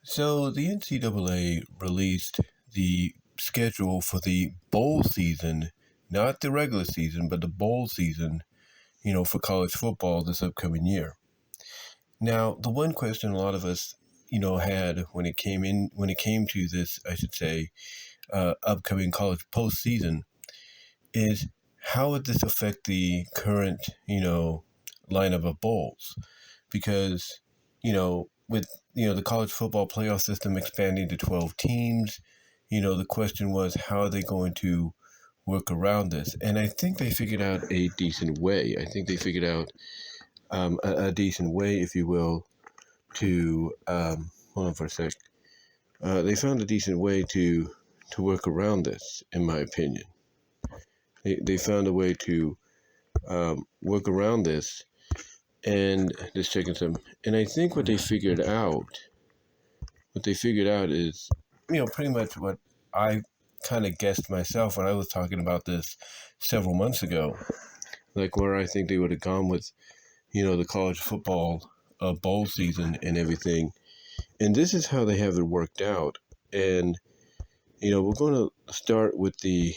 So the NCAA released the schedule for the bowl season, not the regular season, but the bowl season, for college football this upcoming year. Now, the one question a lot of us, had when it came to this, I should say, upcoming college postseason is how would this affect the current, lineup of bowls? Because, with the college football playoff system expanding to 12 teams, the question was how are they going to work around this? And I think they figured out a decent way. I think they figured out a decent way, if you will, to hold on for a sec. They found a decent way to work around this, in my opinion. They found a way to work around this, and just checking some. And I think what they figured out is, pretty much what I kind of guessed myself when I was talking about this several months ago, like where I think they would have gone with, the college football bowl season and everything. And this is how they have it worked out. And, we're going to start with the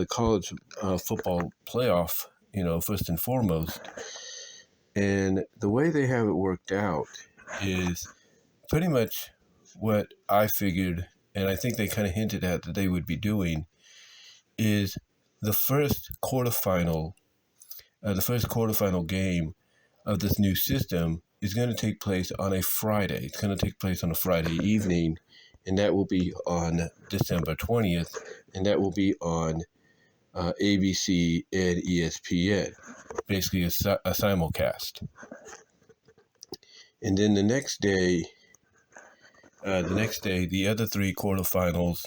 college football playoff, first and foremost. And the way they have it worked out is pretty much what I figured, and I think they kind of hinted at that they would be doing, is the first quarterfinal game of this new system is going to take place on a Friday. It's going to take place on a Friday evening, and that will be on December 20th, and that will be on ABC and ESPN, basically a simulcast. And then the next day, the other three quarterfinals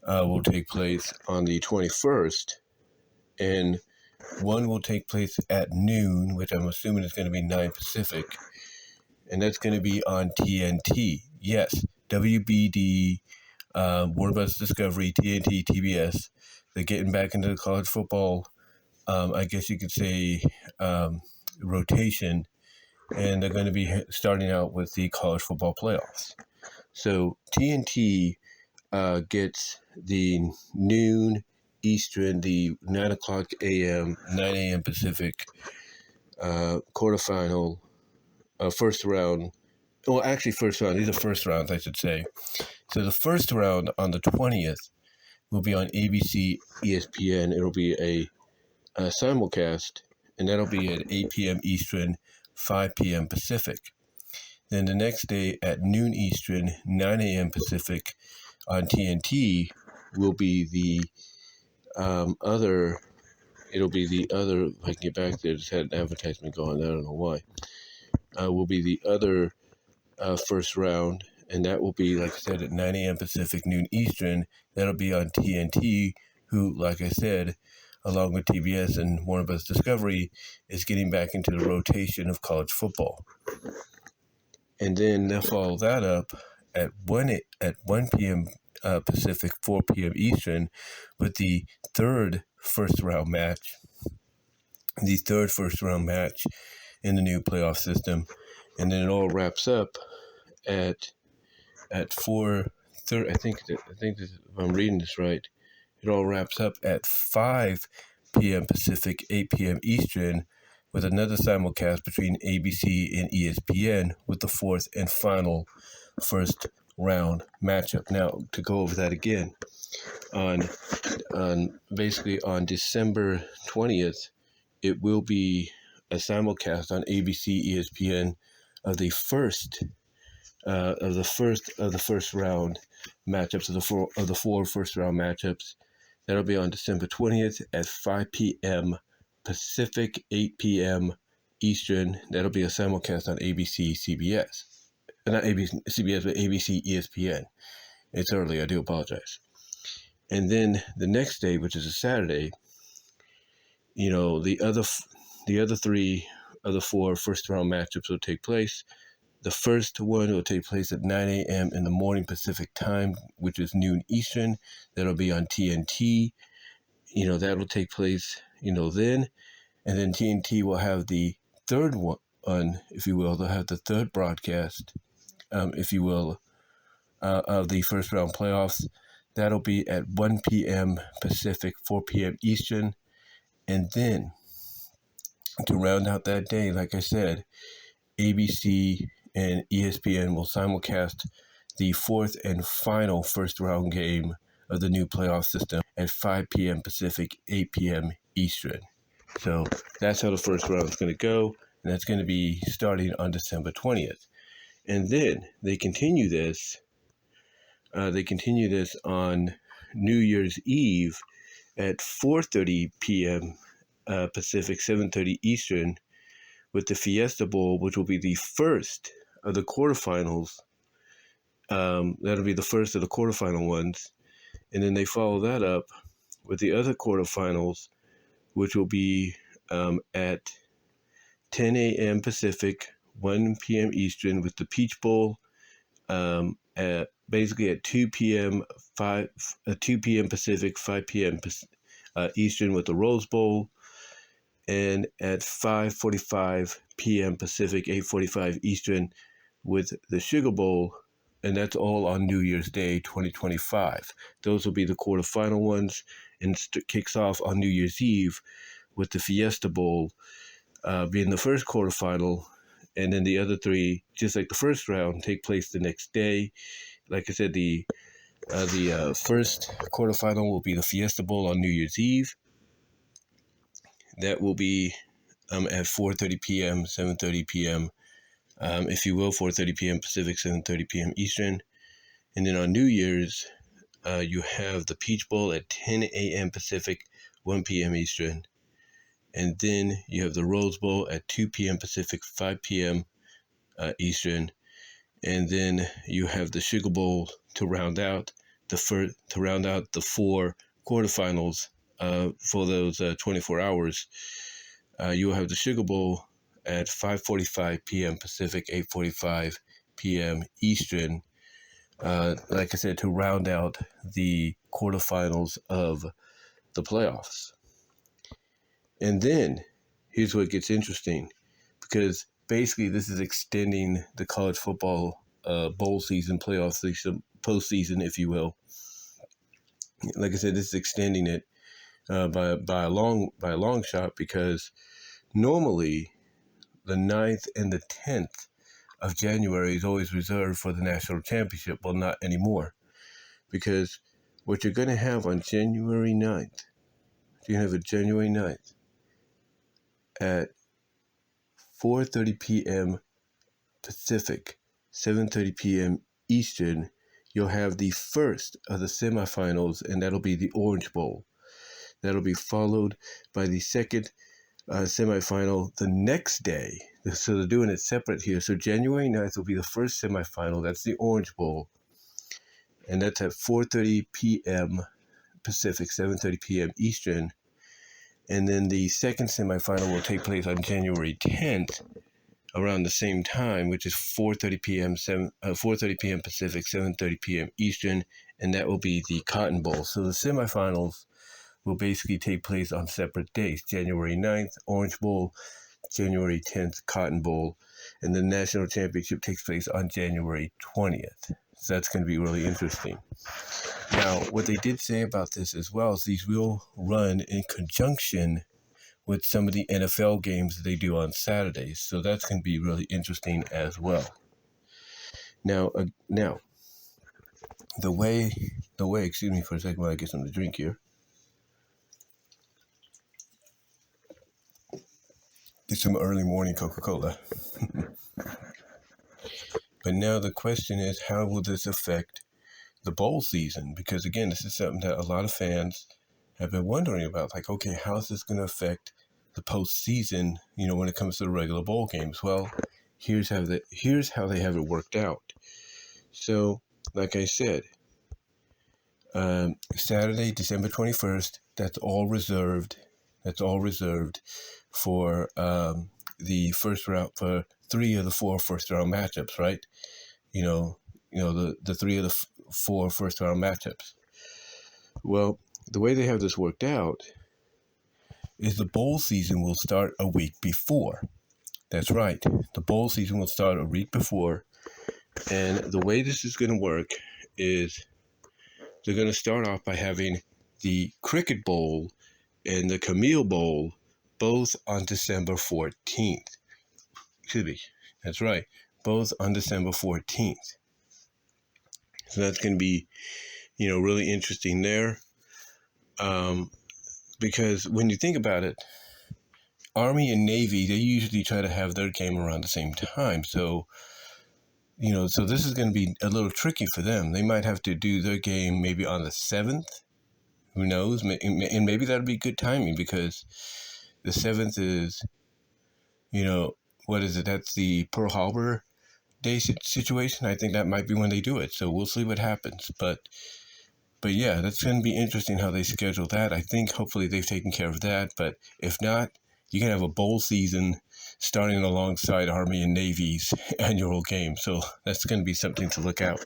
will take place on the 21st, and one will take place at noon, which I'm assuming is going to be 9 Pacific, and that's going to be on TNT. Yes, WBD, Warner Bros. Discovery, TNT, TBS. They're getting back into the college football, I guess you could say, rotation, and they're going to be starting out with the college football playoffs. So TNT gets the noon Eastern, the 9 o'clock a.m., 9 a.m. Pacific quarterfinal, first round. Well, actually, first round. These are first rounds, I should say. So the first round on the 20th will be on ABC, ESPN. It'll be a simulcast, and that'll be at 8 p.m. Eastern, 5 p.m. Pacific. Then the next day at noon Eastern, 9 a.m. Pacific on TNT will be the other. It'll be the other. If I can get back there, just had an advertisement going. I don't know why. Will be the other first round, and that will be, like I said, at 9 a.m. Pacific, noon Eastern. That'll be on TNT, who, like I said, along with TBS and Warner Bros. Discovery, is getting back into the rotation of college football. And then they'll follow that up at 1 p.m. Pacific, 4 p.m. Eastern, with the third first round match in the new playoff system. And then it all wraps up at 4:30. I think this, if I'm reading this right, it all wraps up at 5 p.m. Pacific, 8 p.m. Eastern, with another simulcast between ABC and ESPN with the fourth and final first round matchup. Now, to go over that again, on December 20th, it will be a simulcast on ABC, ESPN of the first round matchups of the four first round matchups. That'll be on December 20th at 5 p.m. Pacific, 8 p.m. Eastern. That'll be a simulcast on ABC, CBS. Not ABC, CBS, but ABC, ESPN. It's early, I do apologize. And then the next day, which is a Saturday, the other three of the four first round matchups will take place. The first one will take place at 9 a.m. in the morning Pacific time, which is noon Eastern. That'll be on TNT. That'll take place, then. And then TNT will have the third one, if you will. They'll have the third broadcast, if you will, of the first round playoffs. That'll be at 1 p.m. Pacific, 4 p.m. Eastern. And then to round out that day, like I said, ABC and ESPN will simulcast the fourth and final first round game of the new playoff system at 5 p.m. Pacific, 8 p.m. Eastern. So that's how the first round is going to go, and that's going to be starting on December 20th. And then they continue this. On New Year's Eve at 4:30 p.m. Pacific, 7:30 Eastern, with the Fiesta Bowl, which will be the first of the quarterfinals. That'll be the first of the quarterfinal ones. And then they follow that up with the other quarterfinals, which will be at 10 a.m. Pacific, 1 p.m. Eastern, with the Peach Bowl basically at 2 p.m. 2 p.m. Pacific, 5 p.m. Eastern, with the Rose Bowl, and at 5:45 p.m. Pacific, 8:45 Eastern, with the Sugar Bowl, and that's all on New Year's Day 2025. Those will be the quarterfinal ones, and kicks off on New Year's Eve with the Fiesta Bowl being the first quarterfinal, and then the other three, just like the first round, take place the next day. Like I said, the first quarterfinal will be the Fiesta Bowl on New Year's Eve. That will be at 4:30 p.m., 7:30 p.m., if you will, 4:30 p.m. Pacific, 7:30 p.m. Eastern. And then on New Year's, you have the Peach Bowl at 10 a.m. Pacific, 1 p.m. Eastern. And then you have the Rose Bowl at 2 p.m. Pacific, 5 p.m. Eastern. And then you have the Sugar Bowl to round out the four quarterfinals for those 24 hours. You will have the Sugar Bowl at 5:45 p.m. Pacific, 8:45 p.m. Eastern. Like I said, to round out the quarterfinals of the playoffs. And then, here's what gets interesting, because basically this is extending the college football bowl season, playoff season, postseason, if you will. Like I said, this is extending it by a long shot, because normally the 9th and the 10th of January is always reserved for the national championship. Well, not anymore, because what you're going to have on January 9th, you have a January 9th, at 4:30 p.m. Pacific, 7:30 p.m. Eastern, you'll have the first of the semifinals, and that'll be the Orange Bowl. That'll be followed by the second semifinal the next day. So they're doing it separate here. So January 9th will be the first semifinal. That's the Orange Bowl. And that's at 4:30 p.m. Pacific, 7:30 p.m. Eastern. And then the second semifinal will take place on January 10th, around the same time, which is 4:30 p.m. 4:30 p.m. Pacific, 7:30 p.m. Eastern, and that will be the Cotton Bowl. So the semifinals will basically take place on separate days. January 9th, Orange Bowl, January 10th, Cotton Bowl, and the national championship takes place on January 20th. So that's going to be really interesting. Now, what they did say about this as well is these will run in conjunction with some of the NFL games that they do on Saturdays. So that's going to be really interesting as well. Now, the way, excuse me for a second while I get something to drink here. Get some early morning Coca-Cola. But now the question is, how will this affect the bowl season? Because again, this is something that a lot of fans have been wondering about. Like, okay, how's this going to affect the postseason, when it comes to the regular bowl games? Well, here's how they have it worked out. So, like I said, Saturday, December 21st, that's all reserved for the first round, for 3 of the 4 first round matchups, right? The 3 of the 4 first round matchups. Well, the way they have this worked out is the bowl season will start a week before. That's right. The bowl season will start a week before. And the way this is going to work is they're going to start off by having the Cricket Bowl and the Camille Bowl both on December 14th. Excuse me. That's right. Both on December 14th. So that's going to be, really interesting there. Because when you think about it, Army and Navy, they usually try to have their game around the same time. So, so this is going to be a little tricky for them. They might have to do their game maybe on the 7th. Who knows? And maybe that'll be good timing because the 7th is, what is it? That's the Pearl Harbor Day situation. I think that might be when they do it. So we'll see what happens. But yeah, that's going to be interesting how they schedule that. I think hopefully they've taken care of that. But if not, you can have a bowl season starting alongside Army and Navy's annual game. So that's going to be something to look at.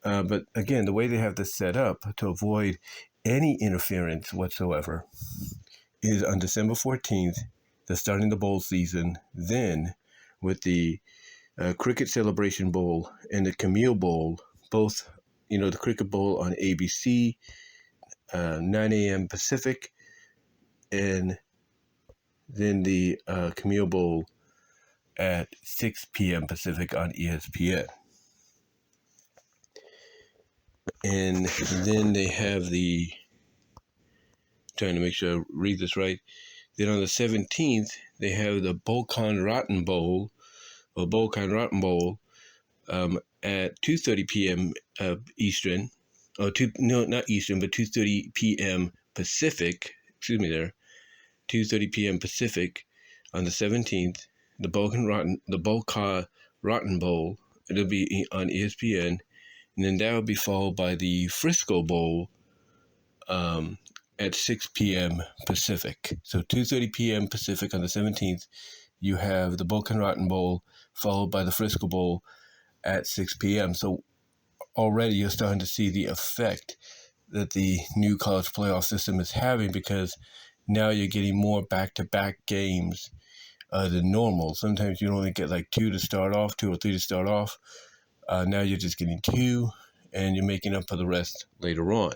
But again, the way they have this set up to avoid any interference whatsoever is on December 14th, they're starting the bowl season. Then with the Cricket Celebration Bowl and the Camille Bowl, both, the Cricket Bowl on ABC, 9 a.m. Pacific, and then the Camille Bowl at 6 p.m. Pacific on ESPN. And then they have trying to make sure I read this right. Then on the 17th, they have the Volkan Rotten Bowl, at 2:30 p.m. Eastern. Not Eastern, but 2:30 p.m. Pacific. Excuse me there. 2:30 p.m. Pacific on the 17th. The Volkan Rotten Bowl. It'll be on ESPN. And then that will be followed by the Frisco Bowl at 6 p.m. Pacific. So 2:30 p.m. Pacific on the 17th, you have the Volkan Rotten Bowl, followed by the Frisco Bowl at 6 p.m. So already you're starting to see the effect that the new college playoff system is having because now you're getting more back-to-back games than normal. Sometimes you only get like 2 or 3 to start off. Now you're just getting 2, and you're making up for the rest later on.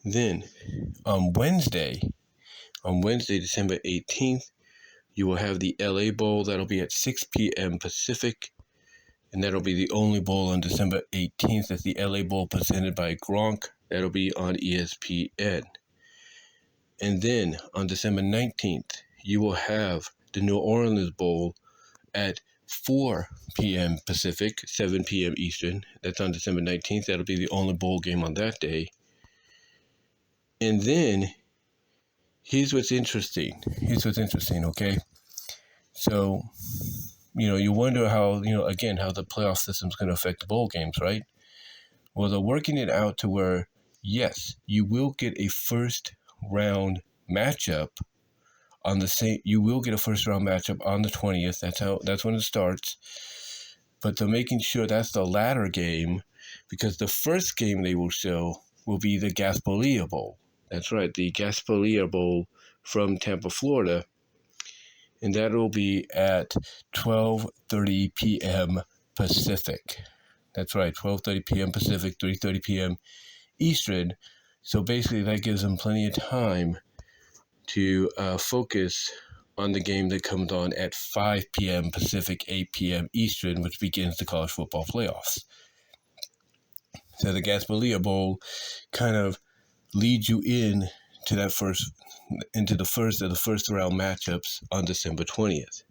Then, on Wednesday, December 18th, you will have the LA Bowl. That'll be at 6 p.m. Pacific, and that'll be the only bowl on December 18th. That's the LA Bowl presented by Gronk. That'll be on ESPN. And then, on December 19th, you will have the New Orleans Bowl at 4 p.m. Pacific, 7 p.m. Eastern. That's on December 19th. That'll be the only bowl game on that day. And then, here's what's interesting, okay? So, you wonder how the playoff system's going to affect the bowl games, right? Well, they're working it out to where, yes, you will get a first-round matchup on the 20th. That's when it starts. But they're making sure that's the latter game because the first game they will show will be the Gasparilla Bowl. That's right, the Gasparilla Bowl from Tampa, Florida. And that will be at 12:30 p.m. Pacific. That's right, 12:30 p.m. Pacific, 3:30 p.m. Eastern. So basically that gives them plenty of time to focus on the game that comes on at 5 p.m. Pacific, 8 p.m. Eastern, which begins the college football playoffs. So the Gasparilla Bowl kind of leads you into the first of the first round matchups on December 20th.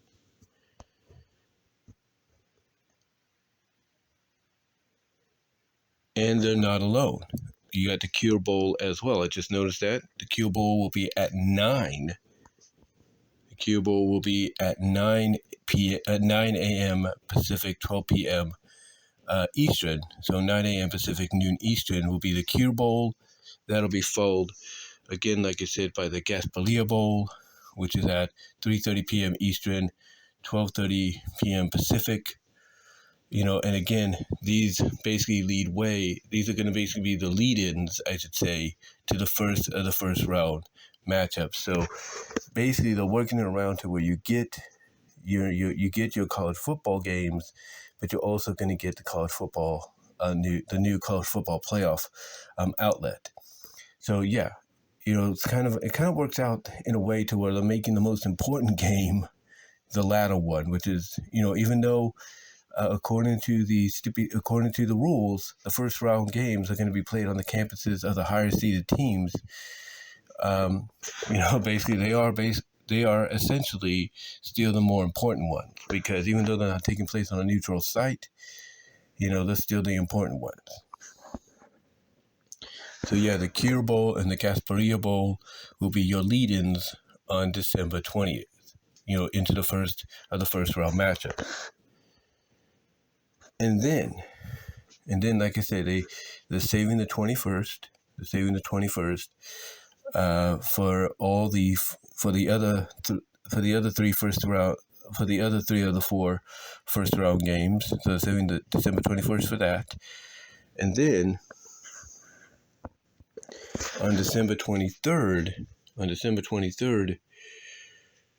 And they're not alone. You got the Cure Bowl as well. I just noticed that. The Cure Bowl will be at 9. The Cure Bowl will be at 9 a.m. Pacific, 12 p.m. Eastern. So 9 a.m. Pacific, noon Eastern will be the Cure Bowl. That'll be followed, again, like I said, by the Gasparilla Bowl, which is at 3:30 p.m. Eastern, 12:30 p.m. Pacific. And again, these basically these are going to basically be the lead-ins, I should say, to the first of the first round matchups. So basically, they're working it around to where you get, You get your college football games, but you're also going to get the college football the new college football playoff outlet. So yeah, it kind of works out in a way to where they're making the most important game the latter one, which is, even though according to the rules, the first round games are going to be played on the campuses of the higher seeded teams. Basically they are essentially still the more important ones, because even though they're not taking place on a neutral site, they're still the important ones. So yeah, the Cure Bowl and the Gasparilla Bowl will be your lead-ins on December 20th, into the first round matchup. And then, like I said, they're saving the 21st. They're saving the 21st for the other three of the four first round games. So they're saving the December 21st for that. And then on December 23rd,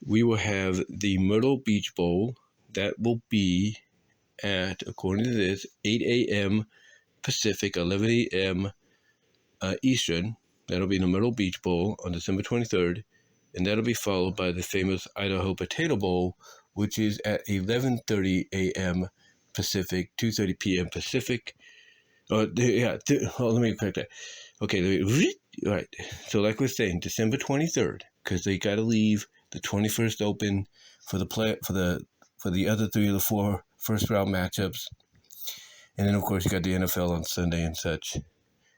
we will have the Myrtle Beach Bowl. That will be at, according to this, 8 a.m. Pacific, 11 a.m. Eastern. That'll be the Myrtle Beach Bowl on December 23rd. And that'll be followed by the famous Idaho Potato Bowl, which is at 11:30 a.m. Pacific, 2:30 p.m. Pacific. Let me correct that. Okay, all right. So like we're saying, December 23rd, because they got to leave the 21st open for the other three of the four first round matchups. And then, of course, you got the NFL on Sunday and such.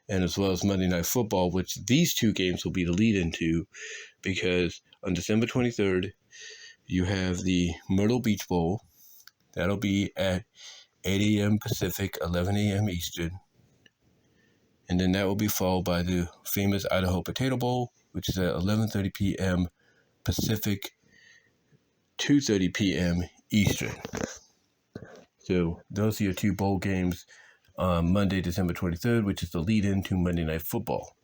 And as well as Monday Night Football, which these two games will be the lead into, because on December 23rd, you have the Myrtle Beach Bowl. That'll be at 8 a.m. Pacific, 11 a.m. Eastern. And then that will be followed by the famous Idaho Potato Bowl, which is at 11:30 p.m. Pacific, 2:30 p.m. Eastern. So those are your two bowl games on Monday, December 23rd, which is the lead-in to Monday Night Football.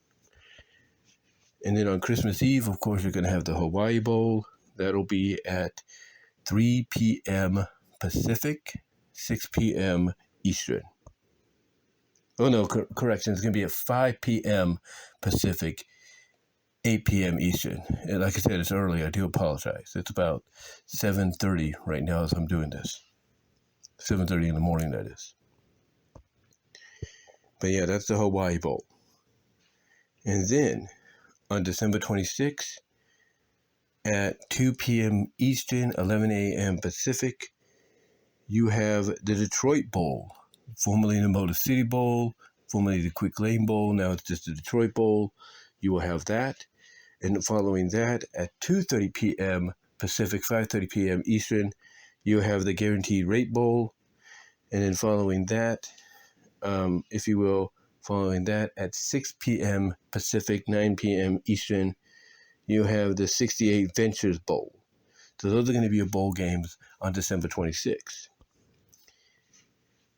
And then on Christmas Eve, of course, you're going to have the Hawaii Bowl. That'll be at 3 p.m. Pacific, 6 p.m. Eastern. Oh, no, correction. It's going to be at 5 p.m. Pacific, 8 p.m. Eastern. And like I said, it's early. I do apologize. It's about 7:30 right now as I'm doing this. 7:30 in the morning, that is. But yeah, that's the Hawaii Bowl. And then on December 26th at 2 p.m. Eastern, 11 a.m. Pacific, you have the Detroit Bowl, formerly the Motor City Bowl, formerly the Quick Lane Bowl. Now it's just the Detroit Bowl. You will have that. And following that, at 2:30 p.m. Pacific, 5:30 p.m. Eastern, you have the Guaranteed Rate Bowl. And then following that, following that at 6 p.m. Pacific, 9 p.m. Eastern, you have the 68 Ventures Bowl. So those are going to be your bowl games on December 26th.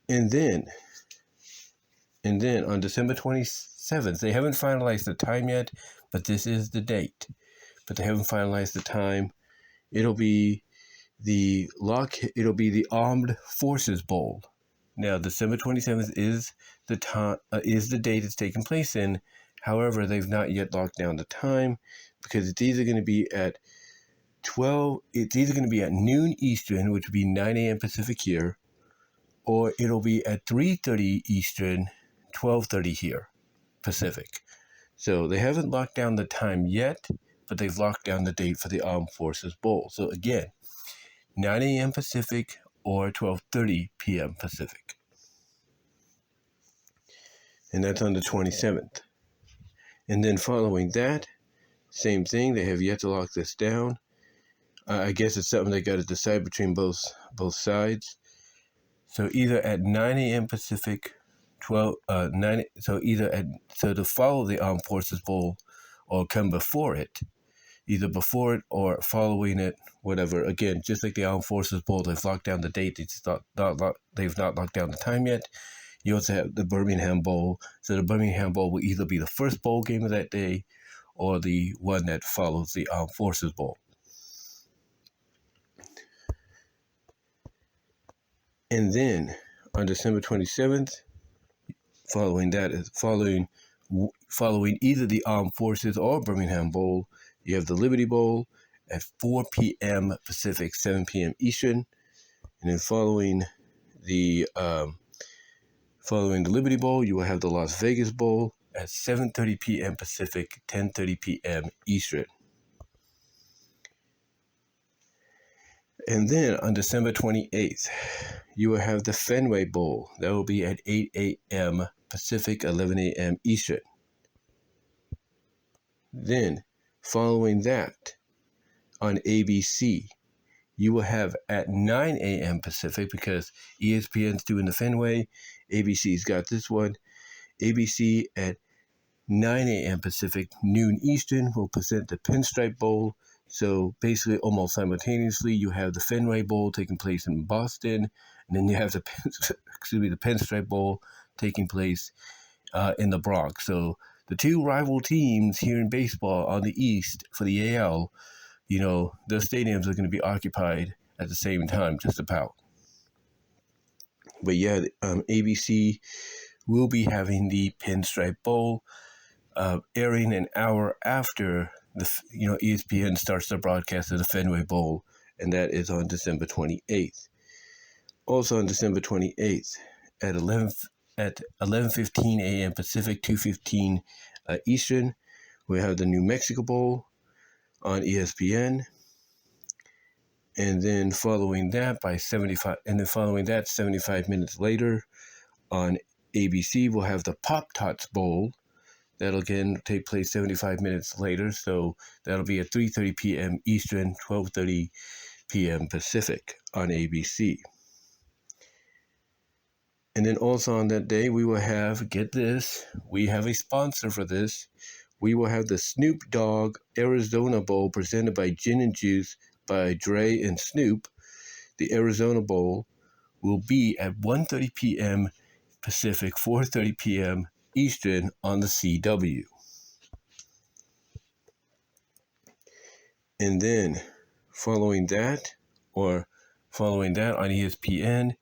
And then on December 27th, they haven't finalized the time yet, but this is the date. But they haven't finalized the time. It'll be the Armed Forces Bowl. Now, December 27th is the date it's taking place in. However, they've not yet locked down the time, because it's either going to be at noon Eastern, which would be 9 a.m. Pacific here, or it'll be at 3:30 Eastern, 12:30 here, Pacific. So they haven't locked down the time yet, but they've locked down the date for the Armed Forces Bowl. So again, 9 a.m. Pacific or 12:30 p.m. Pacific. And that's on the 27th. And then following that, same thing. They have yet to lock this down. I guess it's something they got to decide between both sides. So either at 9 a.m. Pacific, to follow the Armed Forces Bowl or come before it, either before it or following it, whatever. Again, just like the Armed Forces Bowl, they've locked down the date. They've not locked down the time yet. You also have the Birmingham Bowl. So the Birmingham Bowl will either be the first bowl game of that day or the one that follows the Armed Forces Bowl. And then on December 27th, following either the Armed Forces or Birmingham Bowl, you have the Liberty Bowl at 4 p.m. Pacific, 7 p.m. Eastern. And then following the Liberty Bowl, you will have the Las Vegas Bowl at 7:30 p.m. Pacific, 10:30 p.m. Eastern. And then on December 28th, you will have the Fenway Bowl. That will be at 8 a.m. Pacific, 11 a.m. Eastern. Then, following that, on ABC, you will have at 9 a.m. Pacific, because ESPN's doing the Fenway, ABC's got this one. ABC at 9 a.m. Pacific, noon Eastern, will present the Pinstripe Bowl. So basically, almost simultaneously, you have the Fenway Bowl taking place in Boston, and then you have the Pinstripe Bowl taking place in the Bronx. So the two rival teams here in baseball on the East for the AL, their stadiums are going to be occupied at the same time, just about. But yeah, ABC will be having the Pinstripe Bowl airing an hour after ESPN starts the broadcast of the Fenway Bowl, and that is on December 28th. Also on December 28th at 11:15 a.m. Pacific, 2:15 Eastern, we have the New Mexico Bowl on ESPN. And then following that 75 minutes later on ABC, we'll have the Pop-Tarts Bowl. That'll again take place 75 minutes later, so that'll be at 3:30 p.m. Eastern, 12:30 p.m. Pacific on ABC. And then also on that day, we will have, get this, we have a sponsor for this. We will have the Snoop Dogg Arizona Bowl presented by Gin and Juice by Dre and Snoop. The Arizona Bowl will be at 1:30 p.m. Pacific, 4:30 p.m. Eastern on the CW. And then following that on ESPN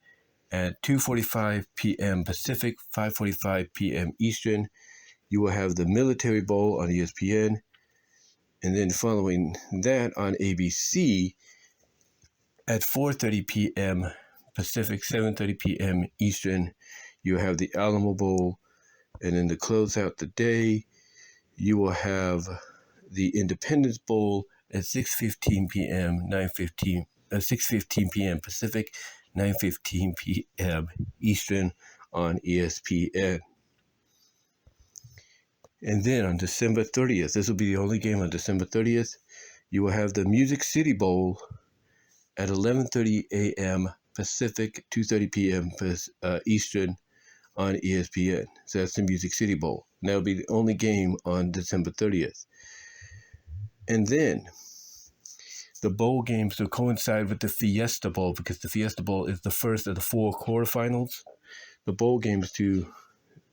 at 2:45 p.m. Pacific, 5:45 p.m. Eastern, you will have the Military Bowl on ESPN. And then following that on ABC at 4:30 p.m. Pacific, 7:30 p.m. Eastern, you have the Alamo Bowl. And then to close out the day, you will have the Independence Bowl at 6:15 p.m., 6:15 p.m. Pacific, 9:15 p.m. Eastern on ESPN. And then on December 30th, this will be the only game on December 30th, you will have the Music City Bowl at 11:30 a.m. Pacific, 2:30 p.m. Eastern on ESPN. So that's the Music City Bowl. And that'll be the only game on December 30th. And then the bowl games will coincide with the Fiesta Bowl, because the Fiesta Bowl is the first of the 4 quarterfinals. The bowl games to,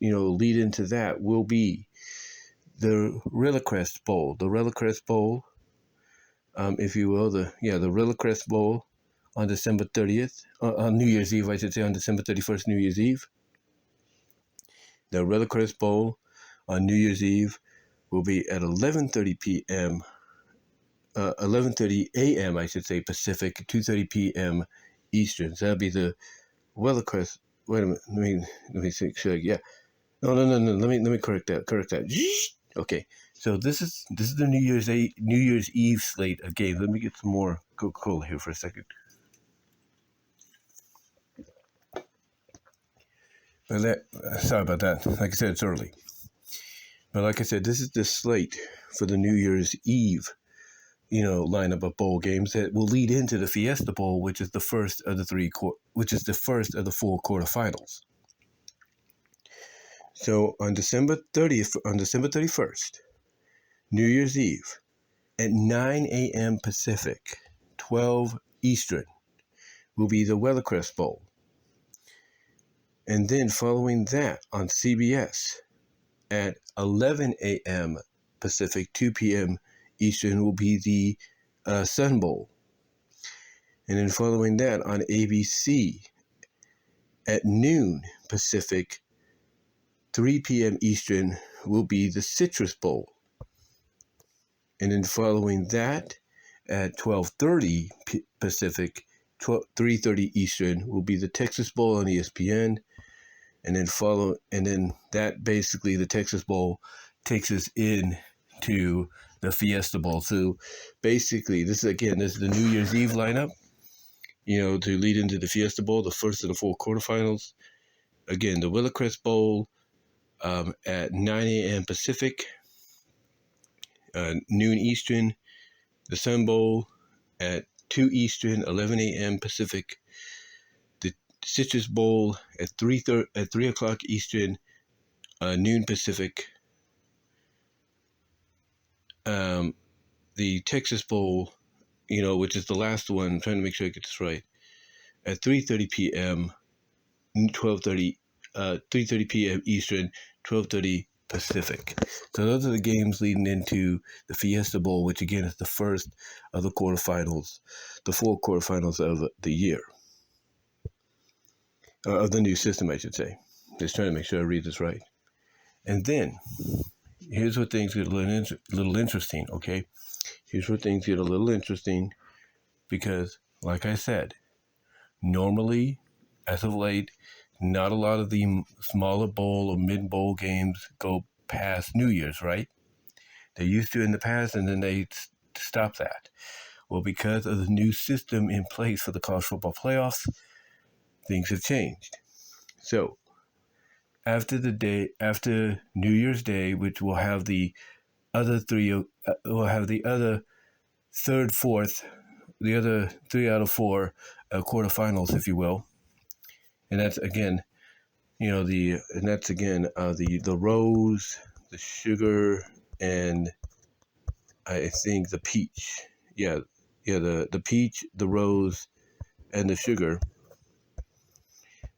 lead into that will be the Rillicrest Bowl. The Rillicrest Bowl, if you will, the Rillicrest Bowl on December 30th, on New Year's Eve, I should say, on December 31st, New Year's Eve. The Rillicrest Bowl on New Year's Eve will be at 11:30 p.m. 11:30 a.m. I should say Pacific, 2:30 p.m. Eastern. So that'll be the Rillicrest. Wait a minute. Let me see. Yeah. No. Let me correct that. Okay. So this is the New Year's Eve slate of games. Let me get some more Coca-Cola here for a second. Sorry about that. Like I said, it's early. But like I said, this is the slate for the New Year's Eve, lineup of bowl games that will lead into the Fiesta Bowl, which is the first of the 4 quarterfinals. So on December 31st, New Year's Eve, at 9 a.m. Pacific, 12 Eastern, will be the Rillicrest Bowl. And then following that on CBS at 11 a.m. Pacific, 2 p.m. Eastern will be the Sun Bowl. And then following that on ABC at noon Pacific, 3 p.m. Eastern, will be the Citrus Bowl. And then following that, at 12:30 Pacific, 3:30 Eastern, will be the Texas Bowl on ESPN. And then that basically, the Texas Bowl takes us into the Fiesta Bowl. So basically, this is the New Year's Eve lineup, to lead into the Fiesta Bowl, the first of the 4 quarterfinals. Again, the Willowcrest Bowl at 9 a.m. Pacific, noon Eastern. The Sun Bowl at 2 Eastern, 11 a.m. Pacific. The Citrus Bowl at 3 o'clock Eastern, noon Pacific. The Texas Bowl, which is the last one, I'm trying to make sure I get this right, at 3:30 p.m., 3:30 p.m. Eastern, 12:30 Pacific. So those are the games leading into the Fiesta Bowl, which again is the first of the quarterfinals, the 4 quarterfinals of the year, of the new system, I should say. Just trying to make sure I read this right. And then, here's where things get a little interesting, okay? Here's where things get a little interesting because, like I said, normally, as of late, not a lot of the smaller bowl or mid-bowl games go past New Year's, right? They used to in the past, and then they stopped that. Well, because of the new system in place for the college football playoffs, things have changed. So, after New Year's Day, which will have the other 3 out of 4 quarterfinals, if you will. And that's again, the rose, the sugar, and I think the peach. The peach, the rose, and the sugar.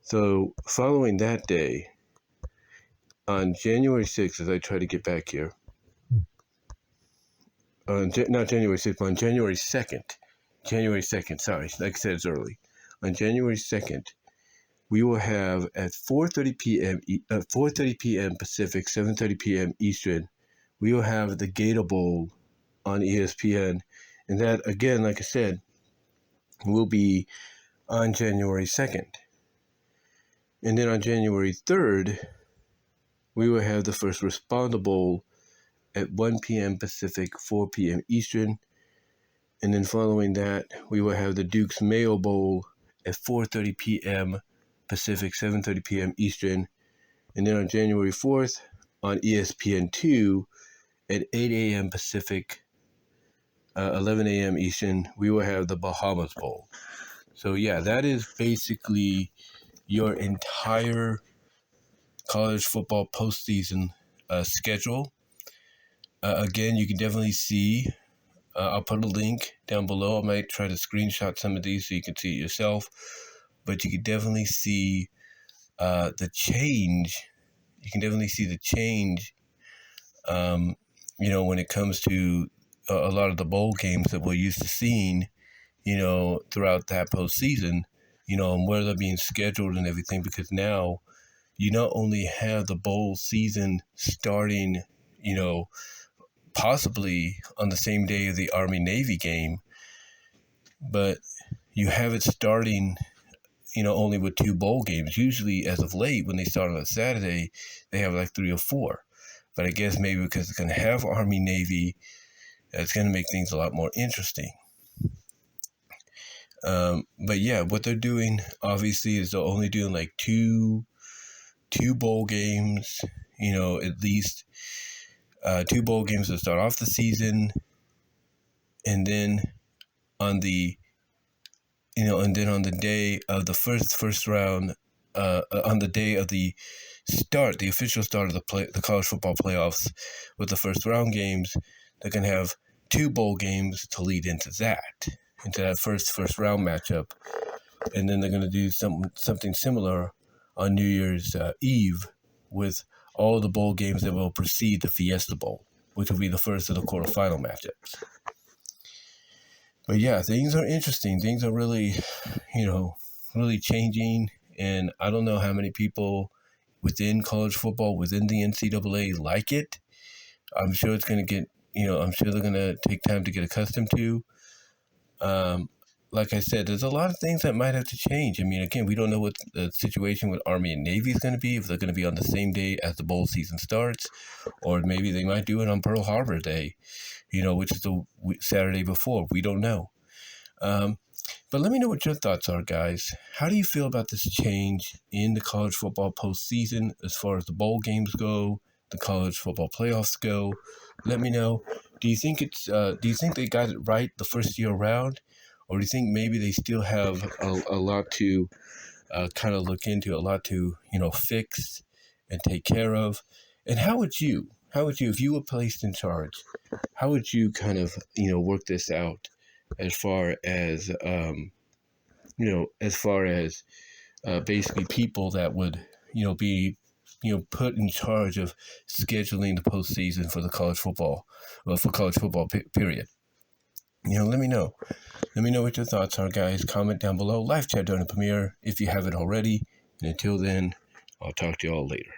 So following that day, on January 6th, as I try to get back here, not January 6th, but on January 2nd, sorry, like I said, it's early. On January 2nd, we will have at 4:30 p.m. Pacific, 7:30 p.m. Eastern, we will have the Gator Bowl on ESPN. And that, again, like I said, will be on January 2nd. And then on January 3rd, we will have the First Responder Bowl at 1 p.m. Pacific, 4 p.m. Eastern. And then following that, we will have the Duke's Mayo Bowl at 4:30 p.m. Pacific, 7:30 p.m. Eastern. And then on January 4th, on ESPN2 at 8 a.m. Pacific, 11 a.m. Eastern, we will have the Bahamas Bowl. So yeah, that is basically your entire college football postseason schedule. Again, you can definitely see, I'll put a link down below. I might try to screenshot some of these so you can see it yourself. But you can definitely see the change. You can definitely see the change, when it comes to a lot of the bowl games that we're used to seeing, throughout that postseason, and where they're being scheduled and everything. Because now you not only have the bowl season starting, possibly on the same day of the Army-Navy game, but you have it starting, only with 2 bowl games. Usually, as of late, when they start on a Saturday, they have like 3 or 4. But I guess maybe because it's going to have Army-Navy, it's going to make things a lot more interesting. But yeah, what they're doing, obviously, is they're only doing like two bowl games, at least 2 bowl games to start off the season. And then on the day of the first round, on the day of the official start of the college football playoffs with the first round games, they're going to have 2 bowl games to lead into that first round matchup. And then they're going to do something similar on New Year's Eve with all the bowl games that will precede the Fiesta Bowl, which will be the first of the quarterfinal matchups. But yeah, things are interesting. Things are really, really changing. and I don't know how many people within college football, within the NCAA, like it. I'm sure it's going to get, I'm sure they're going to take time to get accustomed to. Like I said, there's a lot of things that might have to change. I mean, again, we don't know what the situation with Army and Navy is going to be, if they're going to be on the same day as the bowl season starts, or maybe they might do it on Pearl Harbor Day, which is the Saturday before. We don't know. But let me know what your thoughts are, guys. How do you feel about this change in the college football postseason as far as the bowl games go, the college football playoffs go? Let me know. Do you think they got it right the first year around, or do you think maybe they still have a lot to kind of look into, a lot to fix and take care of? And how would you, if you were placed in charge, how would you kind of work this out? As far as basically people that would be put in charge of scheduling the postseason for the college football, period. Let me know. Let me know what your thoughts are, guys. Comment down below. Live chat during the premiere if you haven't already. And until then, I'll talk to you all later.